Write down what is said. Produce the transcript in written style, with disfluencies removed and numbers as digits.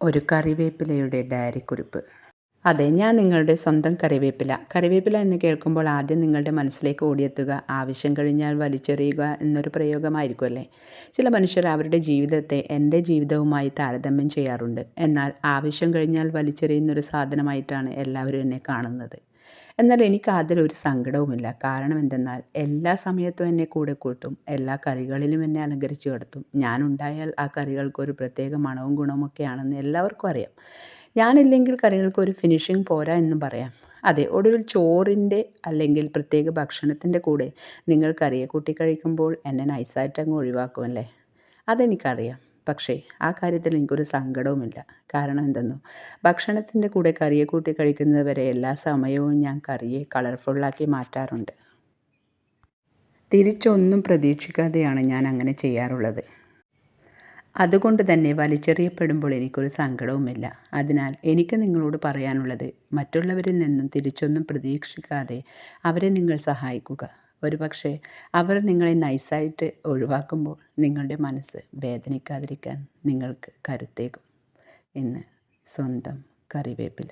ഒരു കറിവേപ്പിലയുടെ ഡയറിക്കുറിപ്പ്. അതെ, ഞാൻ നിങ്ങളുടെ സ്വന്തം കറിവേപ്പില. കറിവേപ്പില എന്ന് കേൾക്കുമ്പോൾ ആദ്യം നിങ്ങളുടെ മനസ്സിലേക്ക് ഓടിയെത്തുക ആവശ്യം കഴിഞ്ഞാൽ വലിച്ചെറിയുക എന്നൊരു പ്രയോഗമായിരിക്കുമല്ലേ. ചില മനുഷ്യർ അവരുടെ ജീവിതത്തെ എൻ്റെ ജീവിതവുമായി താരതമ്യം ചെയ്യാറുണ്ട്. എന്നാൽ ആവശ്യം കഴിഞ്ഞാൽ വലിച്ചെറിയുന്നൊരു സാധനമായിട്ടാണ് എല്ലാവരും എന്നെ കാണുന്നത്. എന്നാൽ എനിക്ക് അതിലൊരു സങ്കടവുമില്ല. കാരണം എന്തെന്നാൽ എല്ലാ സമയത്തും എന്നെ കൂടെ കൂട്ടും. എല്ലാ കറികളിലും എന്നെ അലങ്കരിച്ച് കിടത്തും. ഞാനുണ്ടായാൽ ആ കറികൾക്കൊരു പ്രത്യേക മണവും ഗുണമൊക്കെയാണെന്ന് എല്ലാവർക്കും അറിയാം. ഞാനില്ലെങ്കിൽ കറികൾക്കൊരു ഫിനിഷിംഗ് പോരാ എന്നും പറയാം. അതെ, ഒടുവിൽ ചോറിൻ്റെ അല്ലെങ്കിൽ പ്രത്യേക ഭക്ഷണത്തിൻ്റെ കൂടെ നിങ്ങൾ കറിയെ കൂട്ടി കഴിക്കുമ്പോൾ എന്നെ നൈസായിട്ടങ്ങ് ഒഴിവാക്കുമല്ലേ. അതെനിക്കറിയാം. പക്ഷേ ആ കാര്യത്തിൽ എനിക്കൊരു സങ്കടവുമില്ല. കാരണം എന്തെന്നോ, ഭക്ഷണത്തിൻ്റെ കൂടെ കറിയെ കൂട്ടി കഴിക്കുന്നത് വരെ എല്ലാ സമയവും ഞാൻ കറിയെ കളർഫുള്ളാക്കി മാറ്റാറുണ്ട്. തിരിച്ചൊന്നും പ്രതീക്ഷിക്കാതെയാണ് ഞാൻ അങ്ങനെ ചെയ്യാറുള്ളത്. അതുകൊണ്ട് തന്നെ വലിച്ചെറിയപ്പെടുമ്പോൾ എനിക്കൊരു സങ്കടവുമില്ല. അതിനാൽ എനിക്ക് നിങ്ങളോട് പറയാനുള്ളത്, മറ്റുള്ളവരിൽ നിന്നും തിരിച്ചൊന്നും പ്രതീക്ഷിക്കാതെ അവരെ നിങ്ങൾ സഹായിക്കുക. ഒരുപക്ഷേ അവർ നിങ്ങളെ നൈസായിട്ട് ഒഴിവാക്കുമ്പോൾ നിങ്ങളുടെ മനസ്സ് വേദനിക്കാതിരിക്കാൻ നിങ്ങൾക്ക് കരുത്തേകും. എന്ന് സ്വന്തം കറിവേപ്പില.